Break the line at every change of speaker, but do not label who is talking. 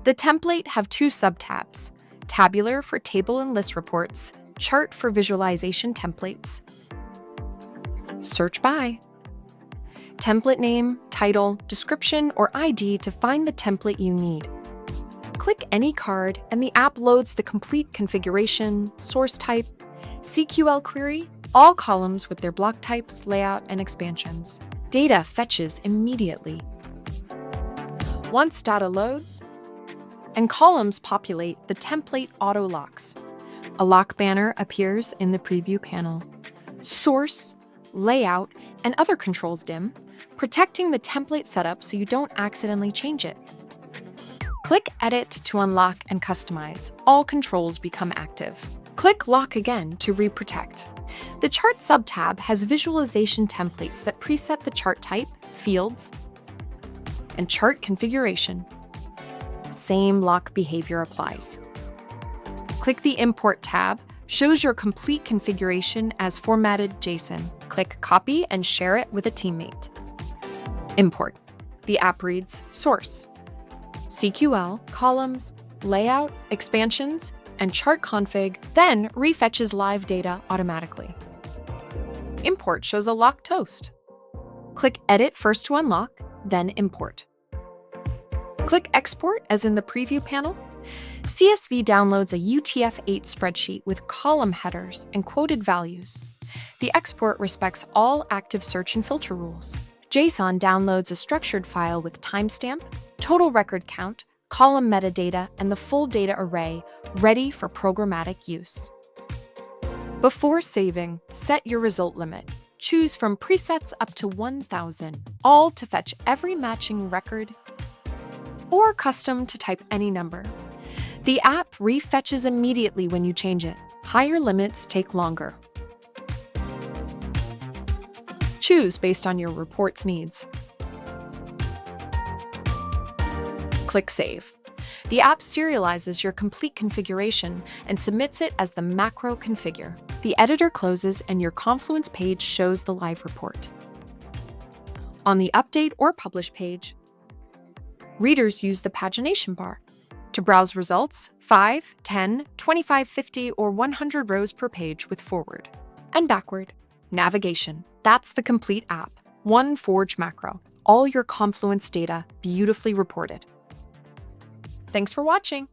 The template have two subtabs: tabular for table and list reports, chart for visualization templates. Search by template name, title, description, or ID to find the template you need. Click any card and the app loads the complete configuration, source type, CQL query, all columns with their block types, layout, and expansions. Data fetches immediately. Once data loads and columns populate, the template auto-locks. A lock banner appears in the preview panel. Source, layout, and other controls dim, protecting the template setup so you don't accidentally change it. Click Edit to unlock and customize. All controls become active. Click Lock again to re-protect. The Chart subtab has visualization templates that preset the chart type, fields, and chart configuration. Same lock behavior applies. Click the Import tab, shows your complete configuration as formatted JSON. Click Copy and share it with a teammate. Import. The app reads source, CQL, columns, layout, expansions, and chart config, then refetches live data automatically. Import shows a locked toast. Click Edit first to unlock, then Import. Click Export as in the preview panel. CSV downloads a UTF-8 spreadsheet with column headers and quoted values. The export respects all active search and filter rules. JSON downloads a structured file with timestamp, total record count, column metadata, and the full data array, ready for programmatic use. Before saving, set your result limit. Choose from presets up to 1,000, all to fetch every matching record, or custom to type any number. The app refetches immediately when you change it. Higher limits take longer. Choose based on your report's needs. Click Save. The app serializes your complete configuration and submits it as the macro configure. The editor closes and your Confluence page shows the live report. On the Update or Publish page, readers use the pagination bar to browse results 5, 10, 25, 50, or 100 rows per page with forward and backward navigation. That's the complete app. One Forge macro. All your Confluence data beautifully reported. Thanks for watching.